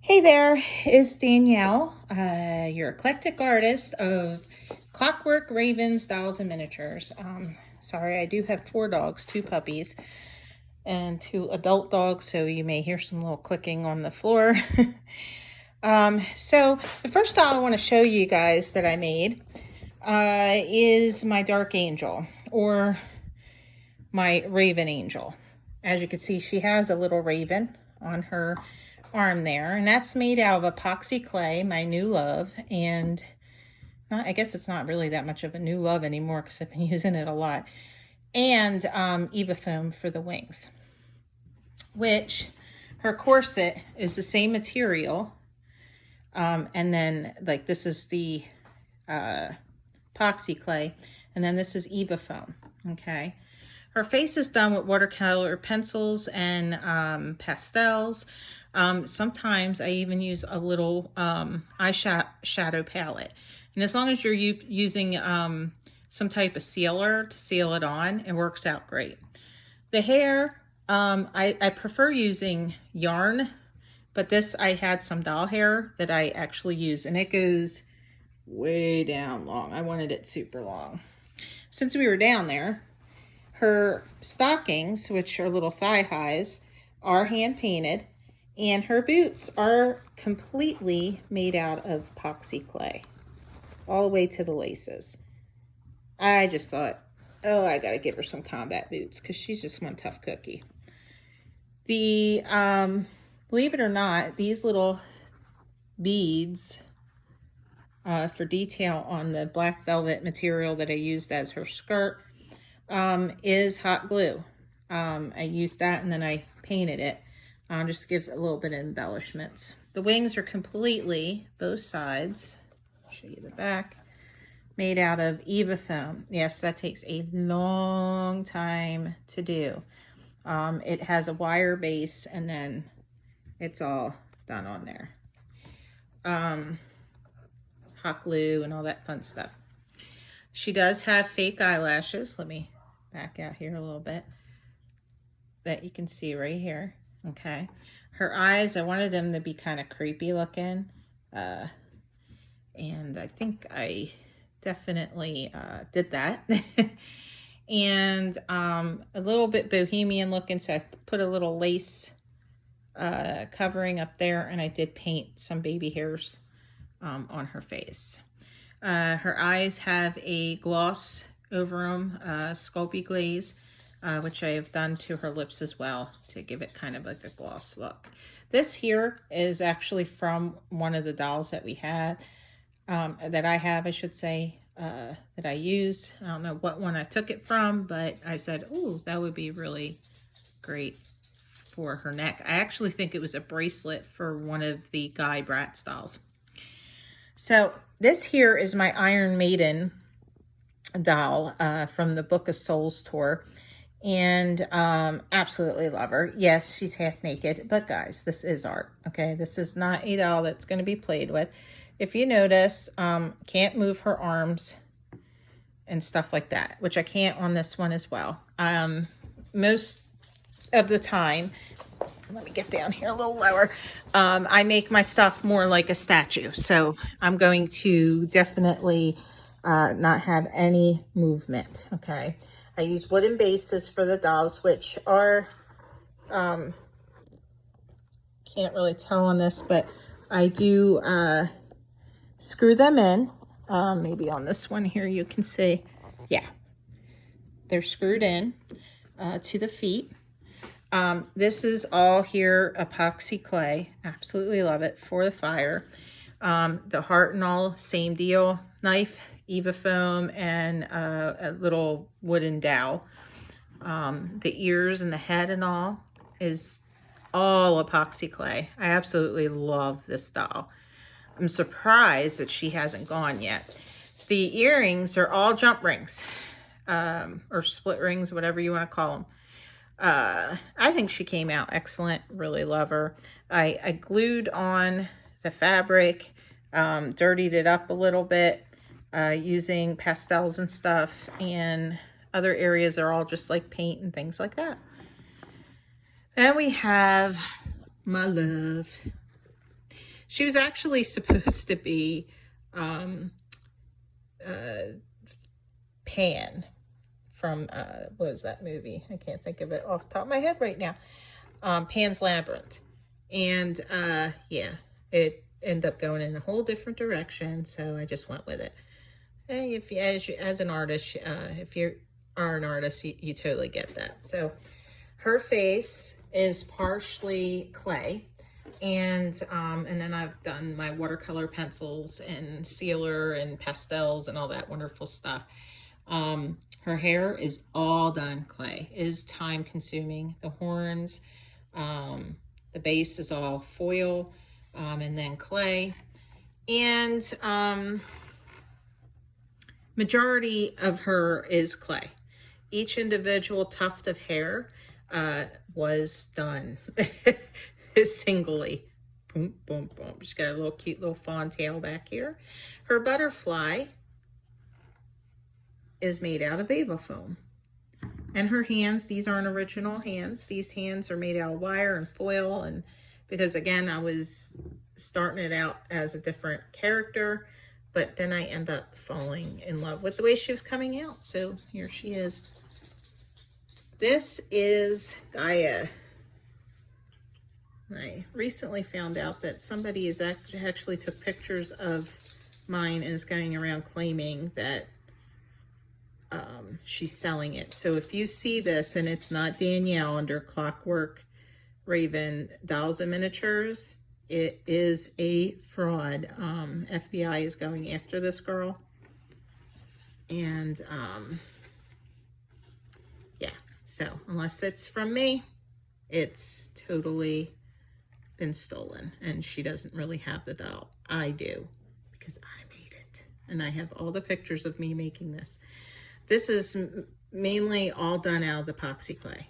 Hey there, it's Danielle, your eclectic artist of clockwork, ravens, dolls, and miniatures. Sorry, I do have 4 dogs, 2 puppies, and 2 adult dogs, so you may hear some little clicking on the floor. So the first doll I want to show you guys that I made is my dark angel, or my raven angel. As you can see, she has a little raven on her arm there, and that's made out of epoxy clay, my new love. And I guess it's not really that much of a new love anymore because I've been using it a lot. And Eva foam for the wings, which her corset is the same material. And then like this is the epoxy clay, and then this is Eva foam. Okay. Her face is done with watercolor pencils and pastels. Sometimes I even use a little eyeshadow palette. And as long as you're using some type of sealer to seal it on, it works out great. The hair, I prefer using yarn, but this I had some doll hair that I actually use, and it goes way down long. I wanted it super long. Since we were down there, her stockings, which are little thigh highs, are hand painted, and her boots are completely made out of epoxy clay, all the way to the laces. I just thought, oh, I gotta give her some combat boots because she's just one tough cookie. The believe it or not, these little beads for detail on the black velvet material that I used as her skirt is hot glue. I used that and then I painted it just to give a little bit of embellishments. The wings are completely, both sides, I'll show you the back, made out of Eva foam. Yes, that takes a long time to do. It has a wire base and then it's all done on there. Hot glue and all that fun stuff. She does have fake eyelashes. Let me back out here a little bit, that you can see right here. Okay, her eyes, I wanted them to be kind of creepy looking, and I think I definitely did that. And a little bit bohemian looking, so I put a little lace covering up there, and I did paint some baby hairs on her face. Her eyes have a gloss over them, Sculpey glaze, which I have done to her lips as well to give it kind of like a gloss look. This here is actually from one of the dolls that we had, that I have, I should say, that I use. I don't know what one I took it from, but I said, oh, that would be really great for her neck. I actually think it was a bracelet for one of the Guy Bratz dolls. So this here is my Iron Maiden doll from the Book of Souls tour, and absolutely love her. Yes, she's half naked, but guys, this is art. Okay, this is not a doll that's going to be played with. If you notice, can't move her arms and stuff like that, which I can't on this one as well. Most of the time, let me get down here a little lower, I make my stuff more like a statue, so I'm going to definitely not have any movement. Okay, I use wooden bases for the dolls, which are can't really tell on this, but I do screw them in. Maybe on this one here you can see, yeah, they're screwed in to the feet. This is all here epoxy clay. Absolutely love it for the fire. The heart and all, same deal. Knife, Eva foam, and a little wooden dowel. The ears and the head and all is all epoxy clay. I absolutely love this doll. I'm surprised that she hasn't gone yet. The earrings are all jump rings, or split rings, whatever you want to call them. I think she came out excellent. Really love her. I glued on the fabric, dirtied it up a little bit using pastels and stuff, and other areas are all just like paint and things like that. Then we have my love. She was actually supposed to be Pan from, what is that movie? I can't think of it off the top of my head right now. Pan's Labyrinth. And yeah, it ended up going in a whole different direction, so I just went with it. Hey, if you, as an artist, if you are an artist, you totally get that. So her face is partially clay, and then I've done my watercolor pencils and sealer and pastels and all that wonderful stuff. Her hair is all done clay. It is time consuming. The horns, the base is all foil, and then clay. And majority of her is clay. Each individual tuft of hair was done singly. Boom, boom, boom. She's got a little cute little fawn tail back here. Her butterfly is made out of Ava foam. And her hands, these aren't original hands. These hands are made out of wire and foil. And because again, I was starting it out as a different character, but then I end up falling in love with the way she was coming out. So here she is. This is Gaia. I recently found out that somebody is actually took pictures of mine and is going around claiming that she's selling it. So if you see this and it's not Danielle under Clockwork Raven Dolls and Miniatures, it is a fraud. FBI is going after this girl. And yeah, so unless it's from me, it's totally been stolen. And she doesn't really have the doll. I do, because I made it. And I have all the pictures of me making this. This is mainly all done out of the epoxy clay.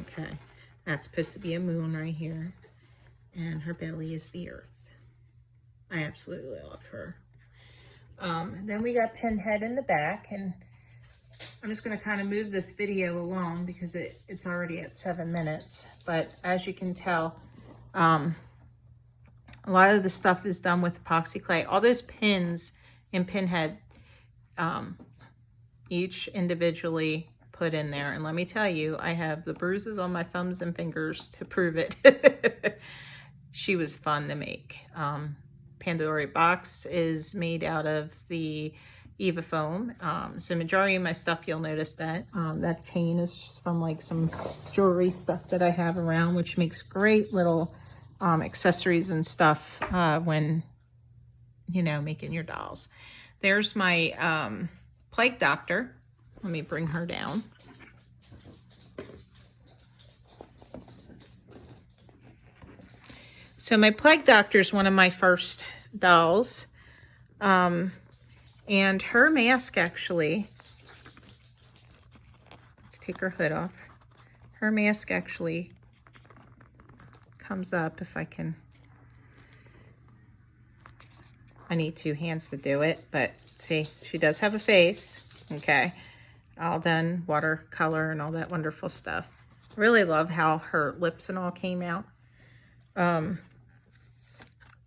Okay, that's supposed to be a moon right here. And her belly is the earth. I absolutely love her. Then we got Pinhead in the back, and I'm just going to kind of move this video along because it's already at 7 minutes. But as you can tell, a lot of the stuff is done with epoxy clay. All those pins in Pinhead, each individually put in there. And let me tell you, I have the bruises on my thumbs and fingers to prove it. She was fun to make. Pandora box is made out of the Eva foam. So majority of my stuff, you'll notice that that chain is just from like some jewelry stuff that I have around, which makes great little accessories and stuff when, you know, making your dolls. There's my plague doctor. Let me bring her down. So my plague doctor is one of my first dolls. And her mask actually, let's take her hood off. Her mask actually comes up if I can. I need 2 hands to do it, but see, she does have a face, okay? All done watercolor and all that wonderful stuff. Really love how her lips and all came out.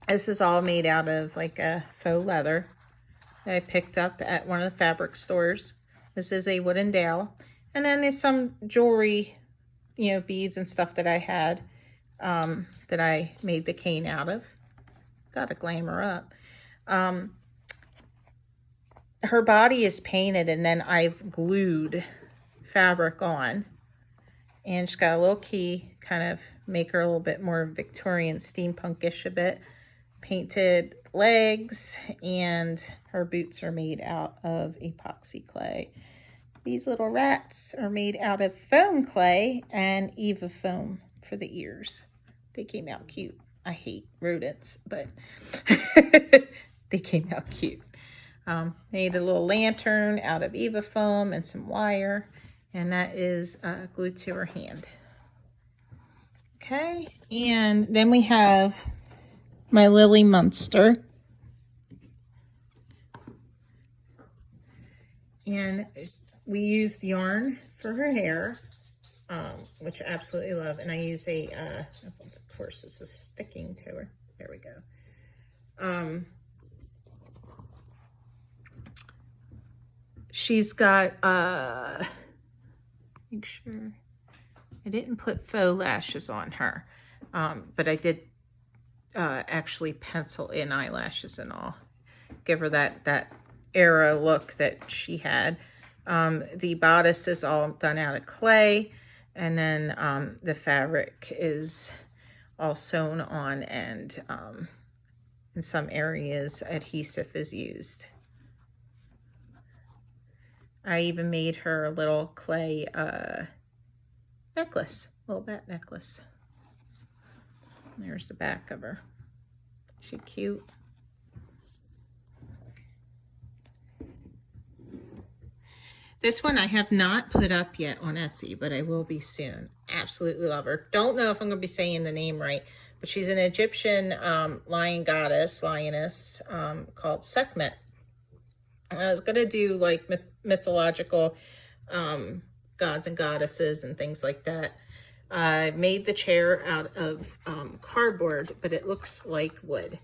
This is all made out of like a faux leather that I picked up at one of the fabric stores. This is a wooden dowel. And then there's some jewelry, you know, beads and stuff that I had that I made the cane out of. Gotta glamour up. Her body is painted and then I've glued fabric on. And she's got a little key, kind of make her a little bit more Victorian steampunkish a bit. Painted legs, and her boots are made out of epoxy clay. These little rats are made out of foam clay and Eva foam for the ears. They came out cute. I hate rodents, but they came out cute. Made a little lantern out of Eva foam and some wire, and that is glued to her hand. Okay, and then we have my Lily Munster. And we used yarn for her hair, which I absolutely love. And I use a, of course, this is sticking to her. There we go. She's got, make sure I didn't put faux lashes on her, but I did actually pencil in eyelashes and all. Give her that era look that she had. The bodice is all done out of clay, and then the fabric is all sewn on, and in some areas adhesive is used. I even made her a little clay necklace, little bat necklace. There's the back of her. She cute. This one I have not put up yet on Etsy, but I will be soon. Absolutely love her. Don't know if I'm going to be saying the name right, but she's an Egyptian lioness called Sekhmet. I was going to do like mythological gods and goddesses and things like that. I made the chair out of cardboard, but it looks like wood.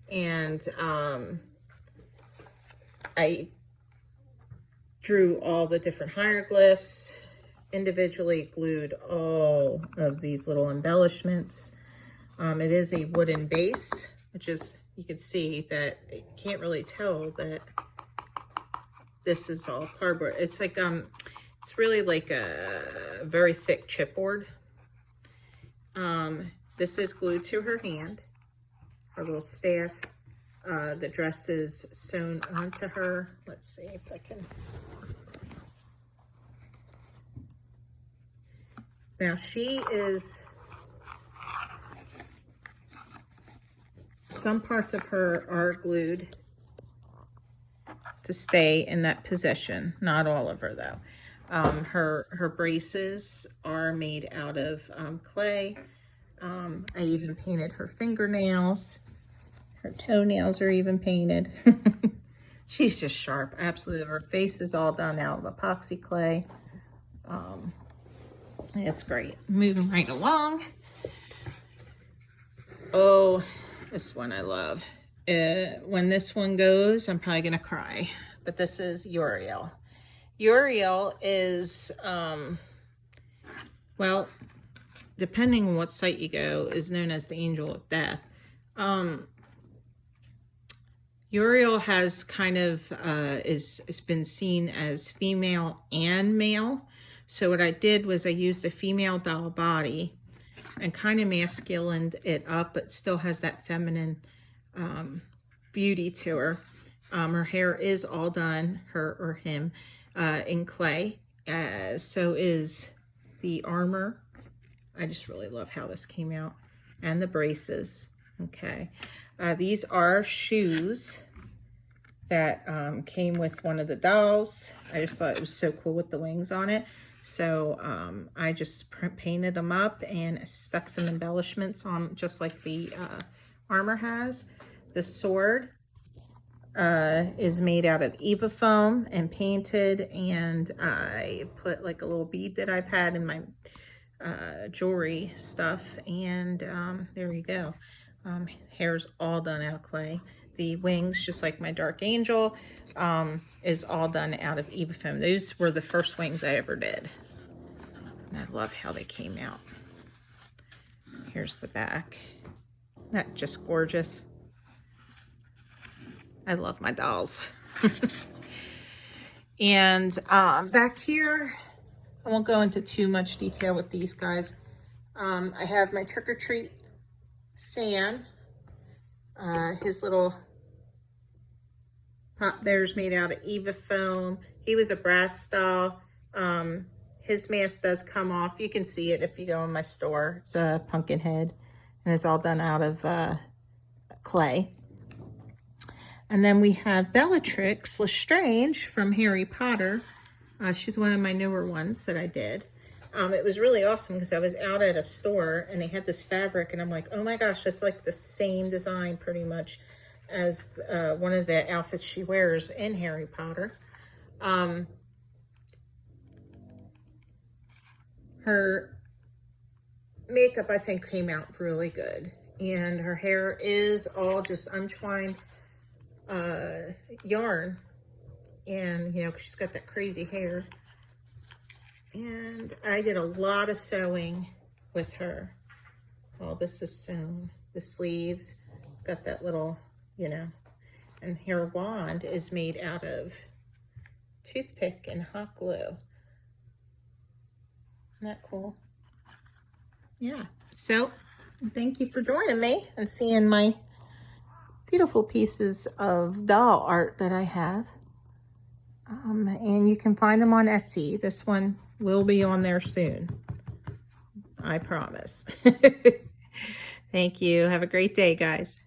And I drew all the different hieroglyphs, individually glued all of these little embellishments. It is a wooden base, which is, you can see that you can't really tell that this is all cardboard. It's like, it's really like a very thick chipboard. This is glued to her hand, her little staff. The dress is sewn onto her. Let's see if I can. Now she is, some parts of her are glued to stay in that position. Not all of her though. Her braces are made out of clay. I even painted her fingernails. Her toenails are even painted. She's just sharp, absolutely. Her face is all done out of epoxy clay. It's great. Moving right along. Oh, this one I love. When this one goes, I'm probably gonna cry. But this is Uriel. Uriel is, well, depending on what site you go, is known as the angel of death. Uriel has kind of, it's been seen as female and male. So what I did was I used the female doll body and kind of masculined it up, but still has that feminine beauty to her. Her hair is all done, her or him, in clay. So is the armor. I just really love how this came out. And the braces. Okay. These are shoes that came with one of the dolls. I just thought it was so cool with the wings on it. So I just painted them up and stuck some embellishments on, just like the armor has. The sword is made out of Eva foam and painted, and I put like a little bead that I've had in my jewelry stuff, and there you go. Hair's all done out of clay. The wings, just like my dark angel, is all done out of Eva foam. Those were the first wings I ever did, and I love how they came out. Here's the back. Isn't that just gorgeous? I love my dolls. And back here, I won't go into too much detail with these guys. I have my Trick or Treat Sam. His little pop there is made out of Eva foam. He was a Bratz doll. His mask does come off. You can see it if you go in my store. It's a pumpkin head, and it's all done out of clay. And then we have Bellatrix Lestrange from Harry Potter. She's one of my newer ones that I did. It was really awesome because I was out at a store and they had this fabric, and I'm like, oh my gosh, that's like the same design pretty much as one of the outfits she wears in Harry Potter. Her makeup, I think, came out really good. And her hair is all just untwined yarn. And, you know, 'cause she's got that crazy hair. And I did a lot of sewing with her. All this is sewn. The sleeves, it's got that little, you know, and her wand is made out of toothpick and hot glue. Isn't that cool? Yeah. So, thank you for joining me and seeing my beautiful pieces of doll art that I have. And you can find them on Etsy. This one will be on there soon. I promise. Thank you. Have a great day, guys.